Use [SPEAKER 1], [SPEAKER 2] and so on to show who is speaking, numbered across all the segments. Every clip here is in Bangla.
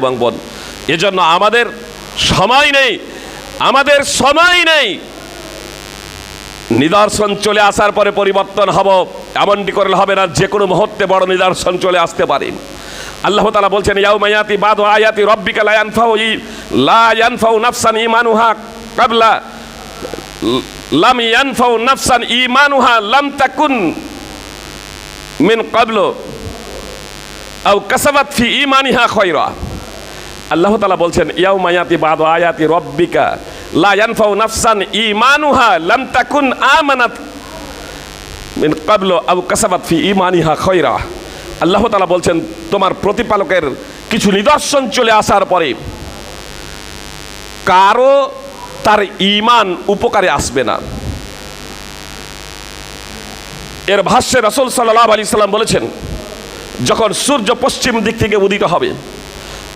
[SPEAKER 1] এবং বোন, এজন্য আমাদের সময় নেই। নিদর্শন চলে আসার পরে পরিবর্তন হব এমনটি করলে হবে না। যে কোনো মুহূর্তে বড় নিদর্শন চলে আসতে পারে। আল্লাহ তাআলা বলছেন, ইয়াউমা ইয়াতি বাদু আয়াতি রাব্বিকা লা ইয়ানফাউ নাফসান ঈমানুহা ক্বাবলা লাম ইয়ানফাউ নাফসান ঈমানুহা লাম তাকুন মিন ক্বাবলু আও কাসাবাত ফি ঈমানিহা খায়রা। আল্লাহ তাআলা বলছেন, ইয়াউমা ইয়াতি বাদু আয়াতি রাব্বিকা লা ইয়ানফাউ নাফসান ঈমানুহা লাম তাকুন আমানাত মিন ক্বাবলু আও কাসাবাত ফি ঈমানিহা খায়রা। আল্লাহ তাআলা বলছেন, তোমার প্রতিপালকের কিছু নিদর্শন চলে আসার পরে কারো তার ঈমান উপকারে আসবে না। এর ভাষ্যে রাসূল সাল্লাল্লাহু আলাইহি সাল্লাম বলেছেন, যখন সূর্য পশ্চিম দিক থেকে উদিত হবে,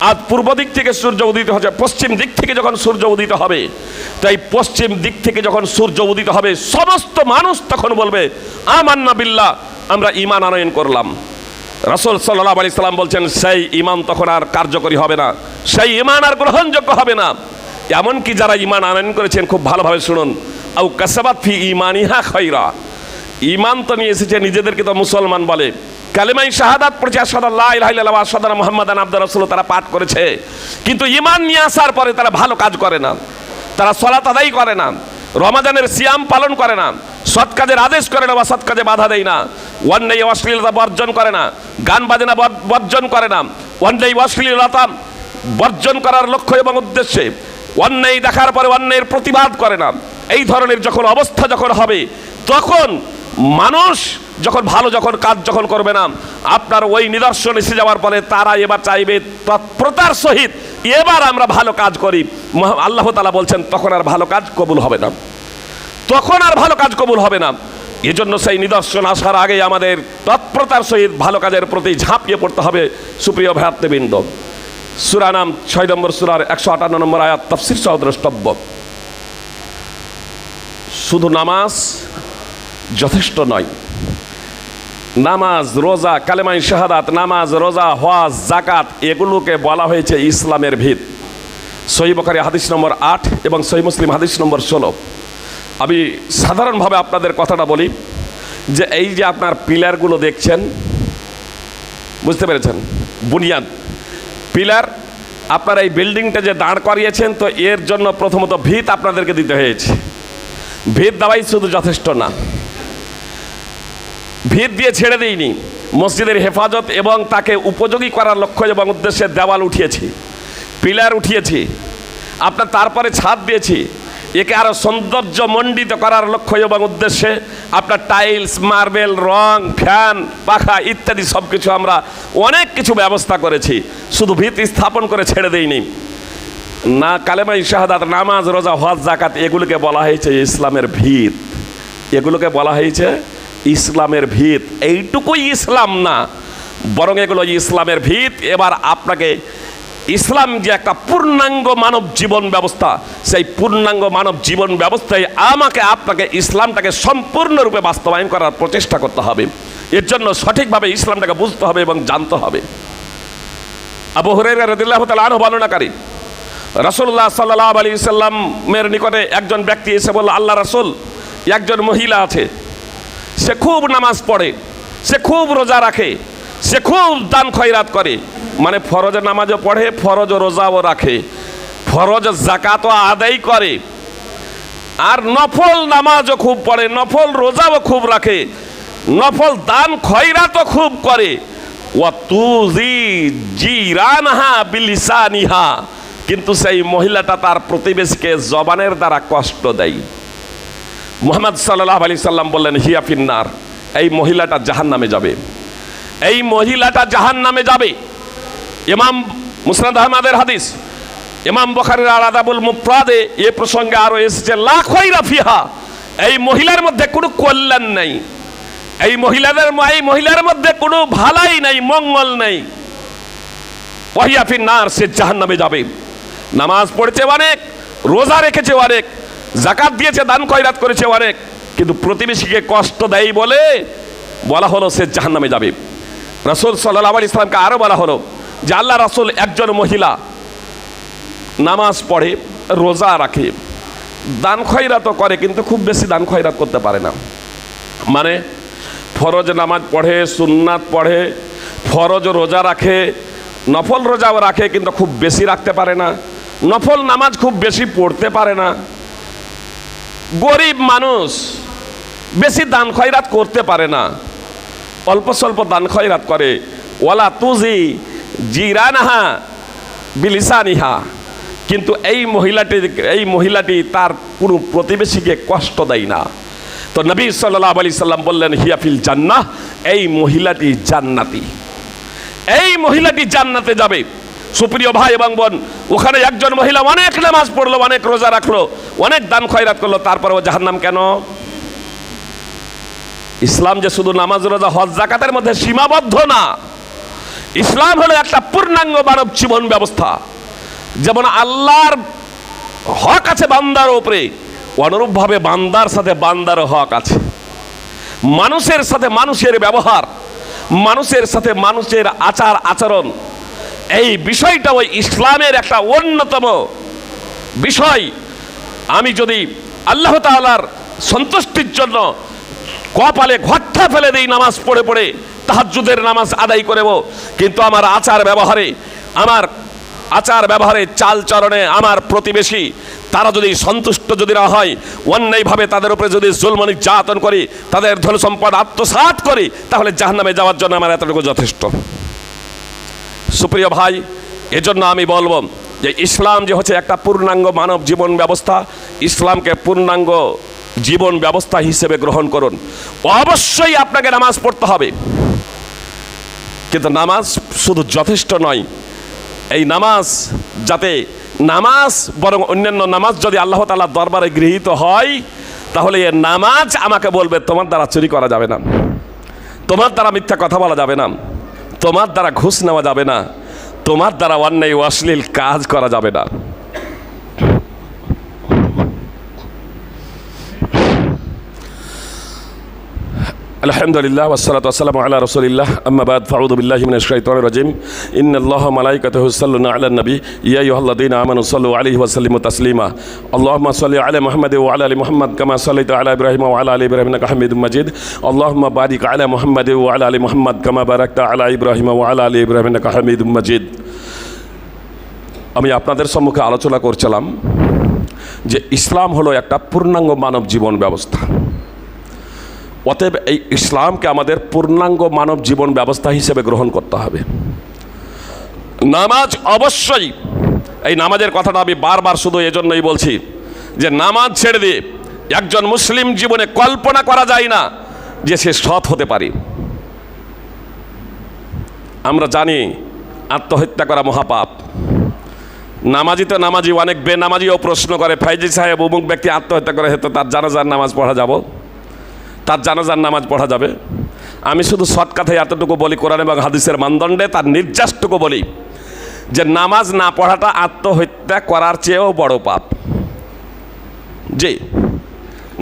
[SPEAKER 1] আজ পূর্ব দিক থেকে সূর্য উদিত হচ্ছে, পশ্চিম দিক থেকে যখন সূর্য উদিত হবে, তাই পশ্চিম দিক থেকে যখন সূর্য উদিত হবে সমস্ত মানুষ তখন বলবে, আমান্না বিল্লাহ, আমরা ঈমান আনয়ন করলাম। রাসূল সাল্লাল্লাহু আলাইহি সাল্লাম বলছেন, সেই ঈমান তখন আর কার্যকরী হবে না, সেই ঈমান আর গ্রহণযোগ্য হবে না। এমনকি যারা ঈমান আনয়ন করেছেন, খুব ভালোভাবে শুনুন, আও কাসাবাত ফি ঈমানিহা খায়রা, ঈমান তো নিয়ে এসেছে, নিজেদেরকে তো মুসলমান বলে, কালেমায়ে শাহাদাত পড়েছে, আশহাদু আল্লা ইলাহা ইল্লাল্লাহ ওয়া আশহাদু আন্না মুহাম্মাদান আবদুহু ওয়া রাসূলুহু, তারা পাঠ করেছে, কিন্তু ঈমান নিয়ে আসার পরে তারা ভালো কাজ করে না, তারা সালাত আদায় করে না, রমাদানের সিয়াম পালন করে না, সৎ কাজের আদেশ করে না বা সৎ কাজে বাধা দেয় না, অন্যায় অশ্লীলতা বর্জন করে না, গান বাজনা বর্জন করে না, অন্যায় অশ্লীলতা বর্জন করার লক্ষ্য এবং উদ্দেশ্যে অন্যায় দেখার পরে অন্যায়ের প্রতিবাদ করে না। এই ধরনের যখন অবস্থা যখন হবে, তখন মানুষ যখন ভালো কাজ যখন করবে না, আপনার ওই নিদর্শন এসে যাওয়ার পরে তারা এবার চাইবে তৎপরতার সহিত এবার আমরা ভালো কাজ করি। আল্লাহ তাআলা বলছেন, তখন আর ভালো কাজ কবুল হবে না। এজন্য সেই নিদর্শন আসার আগে আমাদের তৎপরতার সহিত ভালো কাজের প্রতি ঝাঁপিয়ে পড়তে হবে। সুপ্রিয় ভাতৃবৃন্দ, সূরা নাম 6 নম্বর সূরার 158 নম্বর আয়াত তাফসীর সহ দ্রষ্টব্য। শুধু নামাজ যথেষ্ট নয়, নামাজ, রোজা, কালেমায়ে শাহাদাত, নামাজ, রোজা, হজ, যাকাত, এগুলোকে বলা হয়েছে ইসলামের ভিত। সহিহ বুখারী হাদিস নম্বর 8 এবং সহিহ মুসলিম হাদিস নম্বর 16। আমি সাধারণভাবে আপনাদের কথাটা বলি যে এই যে আপনার পিলারগুলো দেখছেন, বুঝতে পেরেছেন, বুনিয়াদ পিলার, আপনারা এই বিল্ডিংটা যে দাঁড় করিয়েছেন, তো এর জন্য প্রথমত ভিত আপনাদেরকে দিতে হয়েছে। ভিত দেওয়াই শুধু যথেষ্ট না, ভিত দিয়ে ছেড়ে দিইনি, মসজিদের হেফাজত এবং তাকে উপযোগী করার লক্ষ্য এবং উদ্দেশ্যে দেওয়াল উঠিয়েছি, পিলার উঠিয়েছি, আপনার তারপরে ছাদ দিয়েছি, একে আরও সৌন্দর্যমণ্ডিত করার লক্ষ্য এবং উদ্দেশ্যে আপনার টাইলস, মার্বেল, রং, ফ্যান, পাখা ইত্যাদি সব কিছু আমরা অনেক কিছু ব্যবস্থা করেছি। শুধু ভিত স্থাপন করে ছেড়ে দেইনি না। কালেমায়ে শাহাদাত, নামাজ, রোজা, হজ, যাকাত, এগুলোকে বলা হয়েছে ইসলামের ভিত, এগুলোকে বলা হয়েছে ইসলামের ভিত। এইটুকুই ইসলাম না, বরং এগুলো ইসলামের ভিত। এবার আপনাকে ইসলাম যে একটা পূর্ণাঙ্গ মানব জীবন ব্যবস্থা, সেই পূর্ণাঙ্গ মানব জীবন ব্যবস্থায় আমাকে আপনাকে ইসলামটাকে সম্পূর্ণরূপে বাস্তবায়ন করার প্রচেষ্টা করতে হবে। এর জন্য সঠিকভাবে ইসলামটাকে বুঝতে হবে এবং জানতে হবে। আবু হুরায়রা রাদিয়াল্লাহু তাআলা আনহু বর্ণনাকারী, রাসূলুল্লাহ সাল্লাল্লাহু আলাইহি ওয়াসাল্লামের নিকটে একজন ব্যক্তি এসে বলল, আল্লাহ রাসূল, একজন মহিলা আছে, সে খুব নামাজ পড়ে, সে খুব রোজা রাখে, সে খুব দান খয়রাত করে, মানে ফরজ নামাজও পড়ে, ফরজ রোজাও রাখে, ফরজ যাকাতও আদায় করে, আর নফল নামাজও খুব পড়ে, নফল রোজাও খুব রাখে, নফল দান খয়রাতও খুব করে। ওয়া তুজি জিরানহা বিলিসানিহা, কিন্তু সেই মহিলাটা তার প্রতিবেশীকে জবানের দ্বারা কষ্ট দেয়। মুহাম্মদ সাল্লাল্লাহু আলাইহি সাল্লাম বললেন, হিয়া ফিন্নার, এই মহিলাটা জাহান্নামে যাবে, এই মহিলাটা জাহান্নামে যাবে। ইমাম মুসনাদ আহমদের হাদিস, ইমাম বুখারীর আদাবুল মুফরাদে এ প্রসঙ্গে আরো এসেছে, লা খায়রা ফিহা, এই মহিলার মধ্যে কোনো কল্যাণ নাই, এই মহিলার মধ্যে কোনো ভালাই নাই, মঙ্গল নাই। ওয়াহিয়া ফিন্নার, সে জাহান্নামে যাবে। নামাজ পড়েছে অনেক, রোজা রেখেছে অনেক, যাকাত দিয়েছে, দান খয়রাত করেছে অনেক, কিন্তু প্রতিবেশীকে কষ্ট দেয় বলে বলা হলো সে জাহান্নামে যাবে। রাসূল সাল্লাল্লাহু আলাইহি ওয়াসাল্লামকে আরো বলা হলো, যে আল্লাহ রাসূল একজন মহিলা নামাজ পড়ে, রোজা রাখে, দান খয়রাতও করে, কিন্তু খুব বেশি দান খয়রাত করতে পারে না। মানে ফরজ নামাজ পড়ে, সুন্নাত পড়ে, ফরজ রোজা রাখে, নফল রোজাও রাখে, কিন্তু খুব বেশি রাখতে পারে না। নফল নামাজ খুব বেশি পড়তে পারে না। গরিব মানুষ, বেশি দান খয়রাত করতে পারে না, অল্প স্বল্প দান খয়রাত করে। ওয়ালা তুজি জিরানাহা বিলিসানিহা, কিন্তু এই মহিলাটি তার কোনো প্রতিবেশীকে কষ্ট দেয় না। তো নবী সাল্লাল্লাহু আলাইহি সাল্লাম বললেন, হিয়া ফিল জান্নাহ, এই মহিলাটি জান্নাতি, এই মহিলাটি জান্নাতে যাবে। সুপ্রিয় ভাই এবং বোন, ওখানে একজন মহিলা অনেক নামাজ পড়লো, অনেক রোজা রাখলো, অনেক দান খয়রাত করলো, তারপরেও জাহান্নাম কেন? ইসলাম যে শুধু নামাজ, রোজা, হজ, যাকাতের মধ্যে সীমাবদ্ধ না। ইসলাম হলো একটা পূর্ণাঙ্গ মানব জীবন ব্যবস্থা। যেমন আল্লাহর হক আছে বান্দার উপরে, অনুরূপভাবে বান্দার সাথে বান্দারও হক আছে। মানুষের সাথে মানুষের ব্যবহার, মানুষের সাথে মানুষের আচার আচরণ, এই বিষয়টা ওই ইসলামের একটা অন্যতম বিষয়। আমি যদি আল্লাহ তাআলার সন্তুষ্টির জন্য কপালে ঘট্টা ফেলে দেই নামাজ পড়ে পড়ে, তাহাজ্জুদের নামাজ আদায় করব, কিন্তু আমার আচার ব্যবহারে চালচরণে আমার প্রতিবেশী তারা যদি সন্তুষ্ট যদি না হয়, অন্যায়ভাবে তাদের উপরে যদি জুলম নির্যাতন করি, তাদের ধন সম্পদ আত্মসাৎ করি, তাহলে জাহান্নামে যাওয়ার জন্য আমার এতটুকু যথেষ্ট। সুপ্রিয় ভাই, এজন্য আমি বলবো যে ইসলাম যে হচ্ছে একটা পূর্ণাঙ্গ মানব জীবন ব্যবস্থা, ইসলামকে পূর্ণাঙ্গ জীবন ব্যবস্থা হিসেবে গ্রহণ করুন। অবশ্যই আপনাকে নামাজ পড়তে হবে, কিন্তু নামাজ শুধু যথেষ্ট নয়। এই নামাজ বরং অন্যান্য নামাজ যদি আল্লাহ তাআলার দরবারে গৃহীত হয়, তাহলে এই নামাজ আমাকে বলবে, তোমার দ্বারা চুরি করা যাবে না, তোমার দ্বারা মিথ্যা কথা বলা যাবে না, তোমার দ্বারা ঘুষ নেওয়া যাবে না, তোমার দ্বারা অন্যায় অশ্লীল কাজ করা যাবে না। আলহামদুলিল্লাহ ওয়াসসালাতু ওয়াসসালামু আলা রাসূলিল্লাহ, আম্মা বাদ, ফাউযু বিল্লাহি মিনাশ শাইতানির রাজিম। ইন্নাল্লাহা ওয়া মালাইকাতাহু ইউসাল্লুনা আলান নবী, ইয়া আইয়ুহাল্লাযীনা আমানু সাল্লু আলাইহি ওয়া সাল্লিমু তাসলিমা। আল্লাহুম্মা সাল্লি আলা মুহাম্মাদ ওয়া আলা আলি মুহাম্মাদ কামা সাল্লাইতা আলা ইব্রাহিম ওয়া আলা আলি ইব্রাহিম ইন্নাকা হামিদুম মাজিদ। আল্লাহুম্মা বারিক আলা মুহাম্মাদ ওয়া আলা আলি মুহাম্মাদ কামা বারাকতা আলা ইব্রাহিম ওয়া আলা আলি ইব্রাহিম ইন্নাকা হামিদুম মাজিদ। আমি আপনাদের সম্মুখে আলোচনা করছিলাম যে ইসলাম হলো একটা পূর্ণাঙ্গ মানব জীবন ব্যবস্থা। অতএব এই ইসলামকে আমাদের পূর্ণাঙ্গ মানব জীবন ব্যবস্থা হিসেবে গ্রহণ করতে হবে। নামাজ অবশ্যই, এই নামাজের কথাটা আমি বারবার শুধু এজন্যই বলছি যে নামাজ ছেড়ে দিয়ে একজন মুসলিম জীবনে কল্পনা করা যায় না যে সে সৎ হতে পারে। আমরা জানি আত্মহত্যা করা মহাপাপ। নামাজি তো নামাজি, অনেক বেনামাজিও প্রশ্ন করে, ফাইজি সাহেব অমুক ব্যক্তি আত্মহত্যা করে, হয়তো তার জানাজার নামাজ পড়া যাব, তার জানাজার নামাজ পড়া যাবে। আমি শুধু শর্ট কথায় এতটুকু বলি, কোরআন এবং হাদিসের মানদণ্ডে তার নির্যাসটুকু বলি যে নামাজ না পড়াটা আত্মহত্যা করার চেয়েও বড় পাপ। জি,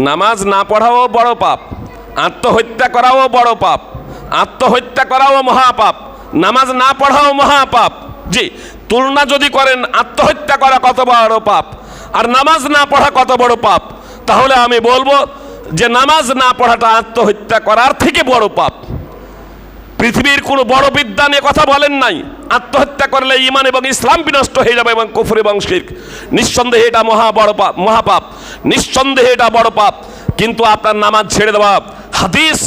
[SPEAKER 1] নামাজ না পড়াও বড় পাপ, আত্মহত্যা করাও বড় পাপ, আত্মহত্যা করাও মহাপাপ, নামাজ না পড়াও মহাপাপ। জি, তুলনা যদি করেন আত্মহত্যা করা কত বড় পাপ আর নামাজ না পড়া কত বড় পাপ, তাহলে আমি বলবো যে নামাজ না পড়াটা আত্মহত্যা করার থেকে বড় পাপ। পৃথিবীর কোনো বড় বিদ্বান এ কথা বলেন নাই আত্মহত্যা করলে ঈমান এবং ইসলাম বিনষ্ট হয়ে যাবে এবং কুফর এবং শিরক। নিঃসন্দেহে এটা মহাপাপ, নিঃসন্দেহে এটা বড় পাপ। কিন্তু আপনার নামাজ ছেড়ে দেওয়া, হাদিস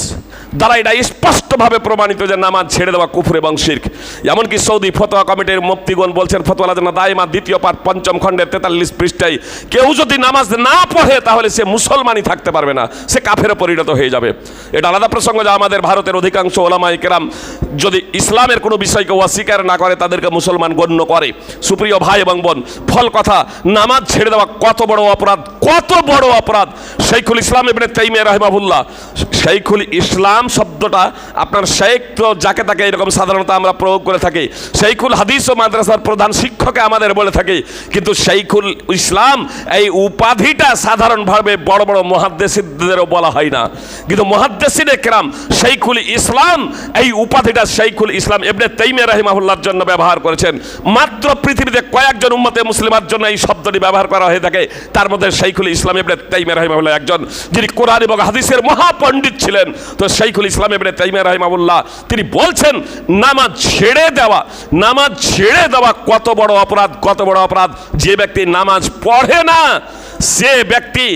[SPEAKER 1] দ্বারা এটা স্পষ্টভাবে প্রমাণিত যে নামাজ ছেড়ে দেওয়া কুফর এবং শিরক। এমনকি সৌদি ফতোয়া কমিটির মুফতিগণ বলছেন, ফতোয়া লাজনা দায়মা 2য় পাঠ 5ম খণ্ডের 43 পৃষ্ঠায়, কেউ যদি নামাজ না পড়ে তাহলে সে মুসলমানই থাকতে পারবে না, সে কাফেরে পরিণত হয়ে যাবে। এটা আলাদা প্রসঙ্গ যে আমাদের ভারতের অধিকাংশ ওলামায়ে কেরাম যদি ইসলামের কোনো বিষয়কে অস্বীকার না করে তাদেরকে মুসলমান গণ্য করে। সুপ্রিয় ভাই এবং বোন, ফল কথা, নামাজ ছেড়ে দেওয়া কত বড় অপরাধ, কত বড় অপরাধ। শাইখুল ইসলাম ইবনে তাইমিয়া রাহিমাহুল্লাহ, শাইখুল ইসলাম শব্দটা আপনার শেখ তো যাকে তাকে এরকম সাধারণত আমরা প্রয়োগ করে থাকি, শেখুল হাদিস ও মাদ্রাসার প্রধান শিক্ষকে আমাদের বলে থাকি, কিন্তু শেখুল ইসলাম এই উপাধিটা সাধারণভাবে বড় বড় মুহাদ্দিসদেরও বলা হয় না, কিন্তু মুহাদ্দিসিনে কেরাম শেখুল ইসলাম এই উপাধিটা শেখুল ইসলাম ইবনে তাইমিয়া রাহিমাহুল্লাহর জন্য ব্যবহার করেছেন। মাত্র পৃথিবীতে কয়েকজন উম্মতে মুসলিমার জন্য এই শব্দটি ব্যবহার করা হয়ে থাকে, তার মধ্যে শেখুল ইসলাম ইবনে তাইমিয়া রাহিমাহুল্লাহ একজন, যিনি কোরআন এবং হাদিসের মহাপণ্ডিত ছিলেন। তো শেখুল ইসলাম ইবনে তাইমিয়া রাহিমাহুল্লাহ তিনি বলছেন নামাজ ছেড়ে দেওয়া কত বড় অপরাধ, কত বড় অপরাধ। যে ব্যক্তি নামাজ পড়ে না সে ব্যক্তি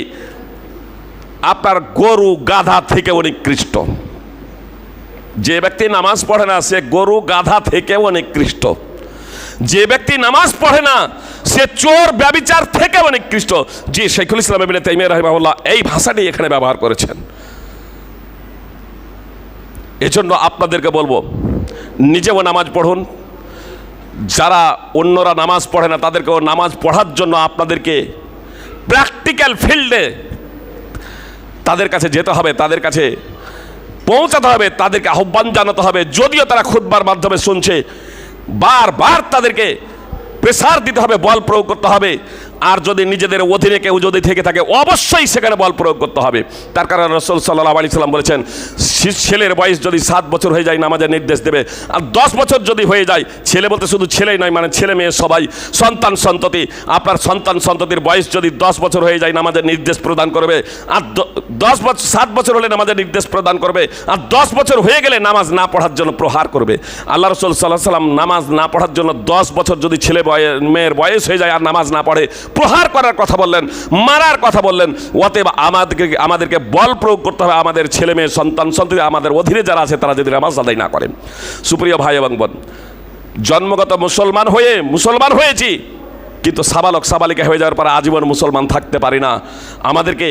[SPEAKER 1] আপনার গরু গাধা থেকেও নিকৃষ্ট। যে ব্যক্তি নামাজ পড়ে না সে গরু গাধা থেকেও নিকৃষ্ট। যে ব্যক্তি নামাজ পড়ে না সে চোর ব্যভিচার থেকেও নিকৃষ্ট। জি, শেখুল ইসলাম ইবনে তাইমিয়া রাহিমাহুল্লাহ এই ভাষাটি এখানে ব্যবহার করেছেন। এজন্য আপনাদেরকে বলবো নিজেও নামাজ পড়ুন, যারা অন্যরা নামাজ পড়ে না তাদেরকেও নামাজ পড়ার জন্য আপনাদেরকে প্র্যাকটিক্যাল ফিল্ডে তাদের কাছে যেতে হবে, তাদের কাছে পৌঁছাতে হবে, তাদেরকে আহ্বান জানাতে হবে। যদিও তারা খুতবার মাধ্যমে শুনছে, বারবার তাদেরকে প্রেসার দিতে হবে, বল প্রয়োগ করতে হবে। আর যদি নিজেদের অধীনে কেউ যদি থেকে থাকে অবশ্যই সেখানে বল প্রয়োগ করতে হবে। তার কারণ রাসূল সাল্লাল্লাহু আলাইহি সাল্লাম বলেছেন, ছেলের বয়স যদি 7 বছর হয়ে যায় নামাজের নির্দেশ দেবে, আর 10 বছর যদি হয়ে যায়, ছেলে বলতে শুধু ছেলেই নয়, মানে ছেলে মেয়ে সবাই, সন্তান সন্ততি, আপনার সন্তান সন্ততির বয়স যদি 10 বছর হয়ে যায় নামাজের নির্দেশ প্রদান করবে। আর 7 বছর হলে নামাজের নির্দেশ প্রদান করবে, আর 10 বছর হয়ে গেলে নামাজ না পড়ার জন্য প্রহার করবে। আল্লাহ রাসূল সাল্লাল্লাহু আলাইহি সাল্লাম নামাজ না পড়ার জন্য 10 বছর যদি মেয়ের বয়স হয়ে যায় আর নামাজ না পড়ে প্রহার করার কথা বললেন, মারার কথা বললেন। অতএব আমাদেরকে বল প্রয়োগ করতে হবে। আমাদের ছেলে মেয়ে সন্তান সন্ততি আমাদের অধীনে যারা আছে তারা যদি নামাজ আদায় না করেন। সুপ্রিয় ভাই এবং বোন, জন্মগত মুসলমান হয়েছি, কিন্তু সাবালিকা হয়ে যাওয়ার পর আজীবন মুসলমান থাকতে পারি না। আমাদেরকে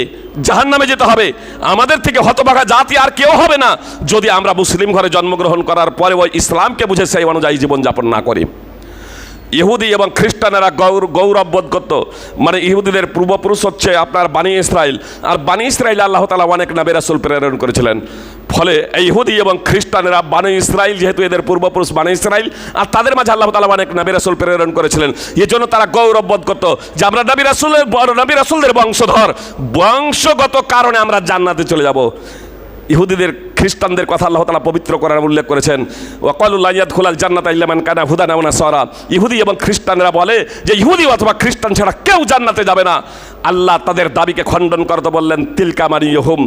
[SPEAKER 1] জাহান্নামে যেতে হবে। আমাদের থেকে হতভাগা জাতি আর কেউ হবে না যদি আমরা মুসলিম ঘরে জন্মগ্রহণ করার পরে ওই ইসলামকে বুঝে সেই অনুযায়ী জীবনযাপন না করি। ইহুদি এবং খ্রিস্টানেরা গৌরববোধ করত, মানে ইহুদিদের পূর্বপুরুষ হচ্ছে আপনার বানি ইসরাইল, আর বানি ইসরাইল আল্লাহ তাআলা অনেক নবী রাসূল প্রেরণ করেছিলেন। ফলে ইহুদি এবং খ্রিস্টানেরা বানি ইসরাইল, যেহেতু এদের পূর্বপুরুষ বানি ইসরাইল, আর তাদের মাঝে আল্লাহ তাআলা অনেক নবী রাসূল প্রেরণ করেছিলেন। এই জন্য তারা গৌরববোধ করত যে আমরা নবী রাসূলদের বংশধর, বংশগত কারণে আমরা জান্নাতে চলে যাব। ইহুদিদের খ্রিস্টানদের কথা আল্লাহ তাআলা পবিত্র কোরআনে উল্লেখ করেছেন, ওয়াকালু লা ইয়াদখুলাল জান্নাতা ইল্লা মান কানা হুদান আও নাসারা। ইহুদি এবং খ্রিস্টানরা বলে যে ইহুদি অথবা খ্রিস্টান ছাড়া কেউ জান্নাতে যাবে না। আল্লাহ তাদের দাবিকে খণ্ডন করতে বললেন, তিলকা মানিয়ুহুম,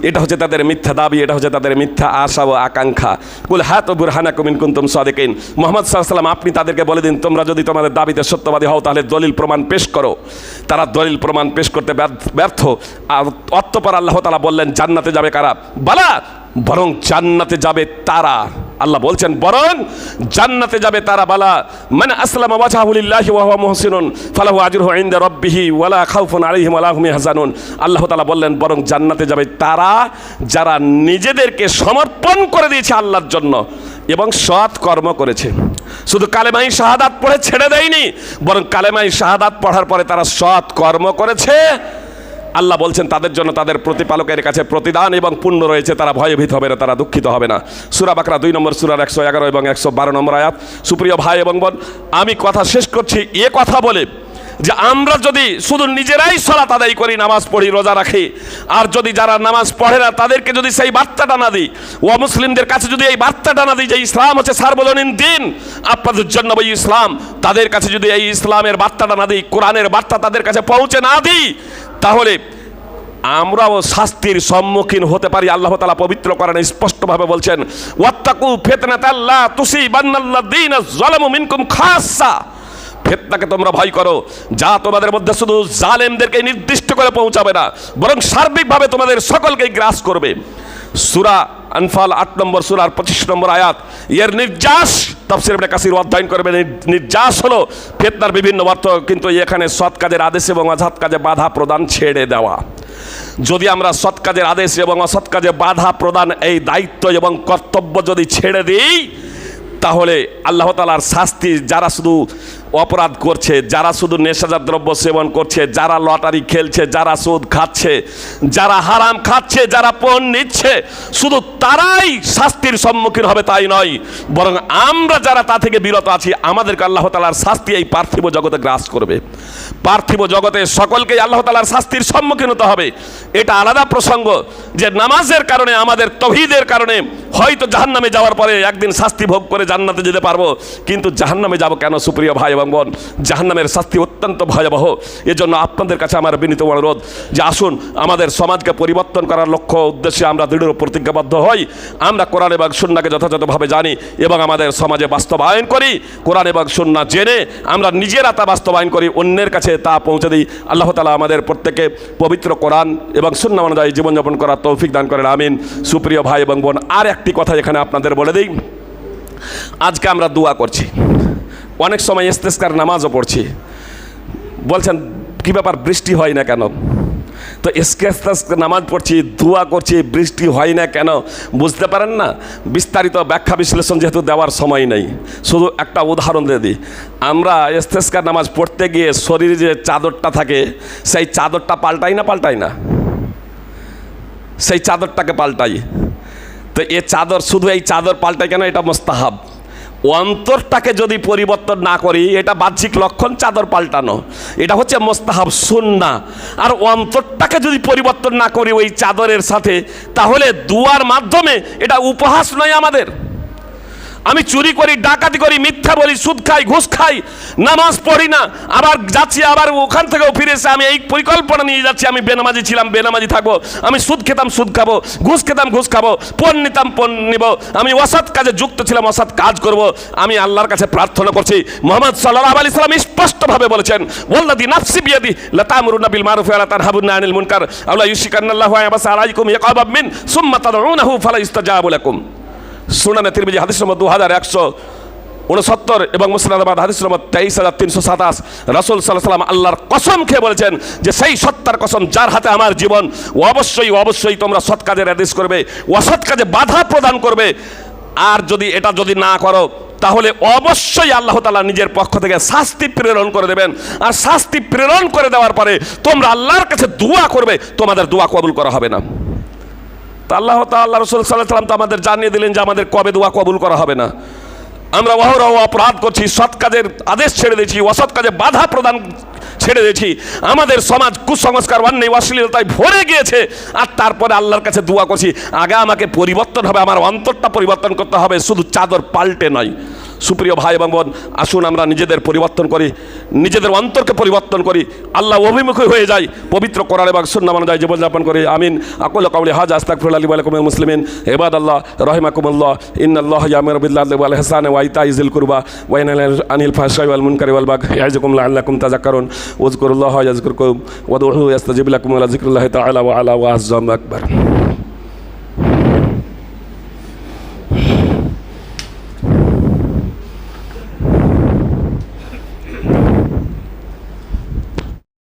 [SPEAKER 1] এটা হচ্ছে তাদের মিথ্যা দাবি, এটা হচ্ছে তাদের মিথ্যা আশা ও আকাঙ্ক্ষা। কুল হাতু বুরহানাকুম ইন কুনতুম সাদিকিন। মুহাম্মদ সাল্লাল্লাহু আলাইহি ওয়াসাল্লাম আপনি তাদেরকে বলে দিন, তোমরা যদি তোমাদের দাবিতে সত্যবাদী হও তাহলে দলিল প্রমাণ পেশ করো। তারা দলিল প্রমাণ পেশ করতে ব্যর্থ। আর অতঃপর আল্লাহ তাআলা বললেন জান্নাতে যাবে কারা? বালা, বরং জান্নাতে যাবে তারা। আল্লাহ বলছেন বরং জান্নাতে যাবে তারা। বালা মান আসলামা ওয়াজহাহু লিল্লাহি ওয়া হুয়া মুহসিনুন ফালাহু আজরুহু ইনদা রাব্বিহি ওয়ালা খাউফুন আলাইহিম ওয়ালা হুম ইয়াহজানুন। আল্লাহ তাআলা বললেন বরং জান্নাতে যাবে তারা যারা নিজেদেরকে সমর্পণ করে দিয়েছে আল্লাহর জন্য এবং সৎ কর্ম করেছে। শুধু কালেমাই শাহাদাত পড়ে ছেড়ে দেয়নি, বরং কালেমাই শাহাদাত পড়ার পরে তারা সৎ কর্ম করেছে। আল্লাহ বলছেন তাদের জন্য তাদের প্রতিপালকের কাছে প্রতিদান এবং পুণ্য রয়েছে, তারা ভয়ভীত হবে না, তারা দুঃখিত হবে না। সূরা বাকরা 2 নম্বর সূরার 111 এবং 112 নম্বর আয়াত। সুপ্রিয় ভাই এবং বোন, আমি কথা শেষ করছি এ কথা বলে যে আমরা যদি শুধু নিজেরাই সালাত আদায় করি, নামাজ পড়ি, রোজা রাখি, আর যদি যারা নামাজ পড়ে না তাদেরকে যদি সেই বার্তাটা না দিই, ও মুসলিমদের কাছে যদি এই বার্তাটা না দিই যে ইসলাম হচ্ছে সার্বজনীন দিন, আপনাদের জন্য ওই ইসলাম, তাদের কাছে যদি এই ইসলামের বার্তাটা না দিই, কোরআনের বার্তা তাদের কাছে পৌঁছে না দিই, তাহলে আমরাও শাস্তির সম্মুখীন হতে পারি। আল্লাহ তাআলা পবিত্র কোরআনে স্পষ্টভাবে বলছেন, ওয়াত্তাকু ফিতনাতাল লা তুসিবান্নাল্লাযীনা যালামু মিনকুম খাসসা। ফিতনাকে তোমরা ভয় করো যা তোমাদের মধ্যে শুধু জালেমদেরকে নির্দিষ্ট করে পৌঁছাবে না, বরং সার্বিকভাবে তোমাদের সকলকেই গ্রাস করবে। সূরা আনফাল 8 নম্বর সূরার 25 নম্বর আয়াত। এর নির্যাস তাফসীর ইবনে কাসির অধ্যয়ন করবেন। নির্যাস হলো ফিতনার বিভিন্ন অর্থ, কিন্তু এখানে সৎ কাজের আদেশ এবং অসৎ কাজে বাধা প্রদান ছেড়ে দেওয়া। যদি আমরা সৎ কাজের আদেশ এবং অসৎ কাজে বাধা প্রদান এই দায়িত্ব এবং কর্তব্য যদি ছেড়ে দিই, তাহলে আল্লাহ তাআলার শাস্তি যারা শুধু অপরাধ করছে, যারা শুধু নেশাজাত দ্রব্য সেবন করছে, যারা লটারি খেলছে, যারা সুদ খাচ্ছে, যারা হারাম খাচ্ছে, যারা পণ নিচ্ছে, শুধু তারাই শাস্তির সম্মুখীন হবে তাই নয়, বরং আমরা যারা তা থেকে বিরত আছি আমাদেরকে আল্লাহ তাআলার শাস্তি এই পার্থিব জগতে গ্রাস করবে। পার্থিব জগতে সকলকেই আল্লাহ তাআলার শাস্তির সম্মুখীন হতে হবে। এটা আলাদা প্রসঙ্গ যে নামাজের কারণে, আমাদের তৌহিদের কারণে হয়তো জাহান্নামে যাওয়ার পরে একদিন শাস্তি ভোগ করে জান্নাতে যেতে পারবো, কিন্তু জাহান্নামে যাব কেন সুপ্রিয় ভাই এবং বোন? জাহান্নামের শাস্তি অত্যন্ত ভয়াবহ। এজন্য আপনাদের কাছে আমার বিনীত অনুরোধ যে আসুন আমাদের সমাজকে পরিবর্তন করার লক্ষ্য উদ্দেশ্যে আমরা দৃঢ় প্রতিজ্ঞাবদ্ধ হই। আমরা কোরআন এবং সুন্নাহকে যথাযথভাবে জানি এবং আমাদের সমাজে বাস্তবায়ন করি। কোরআন এবং সুন্নাহ জেনে আমরা নিজেরা তা বাস্তবায়ন করি, অন্যের কাছে তা পৌঁছে দিই। আল্লাহ তাআলা আমাদের প্রত্যেকে পবিত্র কোরআন এবং সুন্নাহ অনুযায়ী জীবনযাপন করার তৌফিক দান করেন, আমিন। সুপ্রিয় ভাই এবং বোন, আর একটি কথা এখানে আপনাদের বলে দিই। আজকে আমরা দোয়া করছি, অনেক সময় ইস্তেসকার নামাজও পড়ছি। বলছেন কী ব্যাপার, বৃষ্টি হয় না কেন? তো ইস্তেসকার নামাজ পড়ছি, দোয়া করছি, বৃষ্টি হয় না কেন বুঝতে পারেন না? বিস্তারিত ব্যাখ্যা বিশ্লেষণ যেহেতু দেওয়ার সময় নেই, শুধু একটা উদাহরণ দিয়ে দিই। আমরা ইস্তেসকার নামাজ পড়তে গিয়ে শরীরে যে চাদরটা থাকে সেই চাদরটা পাল্টাই না? সেই চাদরটাকে পাল্টাই। তো এ চাদর, শুধু এই চাদর পাল্টাই কেন? এটা মুস্তাহাব। অন্তরটাকে যদি পরিবর্তন না করি, এটা বাহ্যিক লক্ষণ চাদর পাল্টানো, এটা হচ্ছে মুস্তাহাব সুন্নাহ। আর অন্তরটাকে যদি পরিবর্তন না করি ওই চাদরের সাথে, তাহলে দুয়ার মাধ্যমে এটা উপহাস নয় আমাদের। আমি চুরি করি, ডাকাতি করি, মিথ্যা বলি, সুদ খাই, ঘুষ খাই, নামাজ পড়ি না, আবার যাচ্ছি, আবার ওখান থেকেও ফিরে এসে আমি এই পরিকল্পনা নিয়ে যাচ্ছি আমি বেনামাজি ছিলাম, বেনামাজি থাকবো, আমি সুদ খেতাম, সুদ খাবো, ঘুষ খেতাম, ঘুষ খাবো, পণ নিতাম, পণ নিব, আমি অসৎ কাজে যুক্ত ছিলাম, অসৎ কাজ করব। আমি আল্লাহর কাছে প্রার্থনা করছি, মুহাম্মদ সাল্লাল্লাহু আলাইহি সাল্লাম স্পষ্টভাবে বলেছেন, ওয়াল্লাযী নাফসি বিয়াদি লা তা'মুরুনা বিল মারুফি ওয়া লা তানহাবুনা আনিল মুনকার আও লা ইউশিকান্নাল্লাহু আন ইয়াবআসা আলাইকুম ইকাবাম মিন সুম্মা তাদউনাহু ফালা ইস্তাজাবু লাকুম। সুনানে তিরমিজি হাদিস নম্বর 2169 এবং মুসনাদ আহমদ হাদিস নম্বর 23327। রাসূল সাল্লাল্লাহু আলাইহি ওয়াসাল্লাম আল্লাহর কসম খেয়ে বলেছেন যে সেই সত্তার কসম যার হাতে আমার জীবন, অবশ্যই তোমরা সৎ কাজের আদেশ করবে, অসৎ কাজে বাধা প্রদান করবে। আর এটা যদি না করো, তাহলে অবশ্যই আল্লাহ তাআলা নিজের পক্ষ থেকে শাস্তি প্রেরণ করে দেবেন। আর শাস্তি প্রেরণ করে দেওয়ার পরে তোমরা আল্লাহর কাছে দোয়া করবে, তোমাদের দোয়া কবুল করা হবে না। তা আল্লাহ তাআলা, রাসূল সাল্লাল্লাহু আলাইহি ওয়াসাল্লাম তো আমাদের জানিয়ে দিলেন যে আমাদের কবে দোয়া কবুল করা হবে না। আমরা অহরহ অপরাধ করছি, সৎ কাজের আদেশ ছেড়ে দিয়েছি, অসৎ কাজে বাধা প্রদান ছেড়ে দিয়েছি। আমাদের সমাজ কুসংস্কার, অন্যায়, অশ্লীলতায় ভরে গিয়েছে। আর তারপরে আল্লাহর কাছে দোয়া করছি, আগে আমাকে পরিবর্তন হবে, আমার অন্তরটা পরিবর্তন করতে হবে, শুধু চাদর পাল্টে নয়। সুপ্রিয় ভাই এবং বোন, আসুন আমরা নিজেদের পরিবর্তন করি, নিজেদের অন্তরকে পরিবর্তন করি, আল্লাহ অভিমুখী হয়ে যাই, পবিত্র কোরআন এবং সুন্নাহ অনুযায়ী জীবনযাপন করি। আমিন। আকুলু কাউলি হাযা আস্তাগফিরুল্লাহ লি ওয়া লাকুম ওয়াল মুসলিমিন। ইবাদাল্লাহ রাহিমাকুমুল্লাহ, ইন্নাল্লাহা ইয়া'মুরু বিল আদলি ওয়াল ইহসানি ওয়া ইতা'i যিল কুরবা ওয়া ইয়ানহা আনিল ফাহশাই ওয়াল মুনকারি ওয়াল বাগই ইয়া'ইযুকুম লা'আল্লাকুম তাযাক্কারুন। ওয়াজকুরুল্লাহা ইয়াযকুরকুম ওয়াদউহু ইয়াস্তাজিব লাকুম ওয়া লাযিকরুল্লাহি তাআলা ওয়া আলা ওয়া আযযাম আকবার।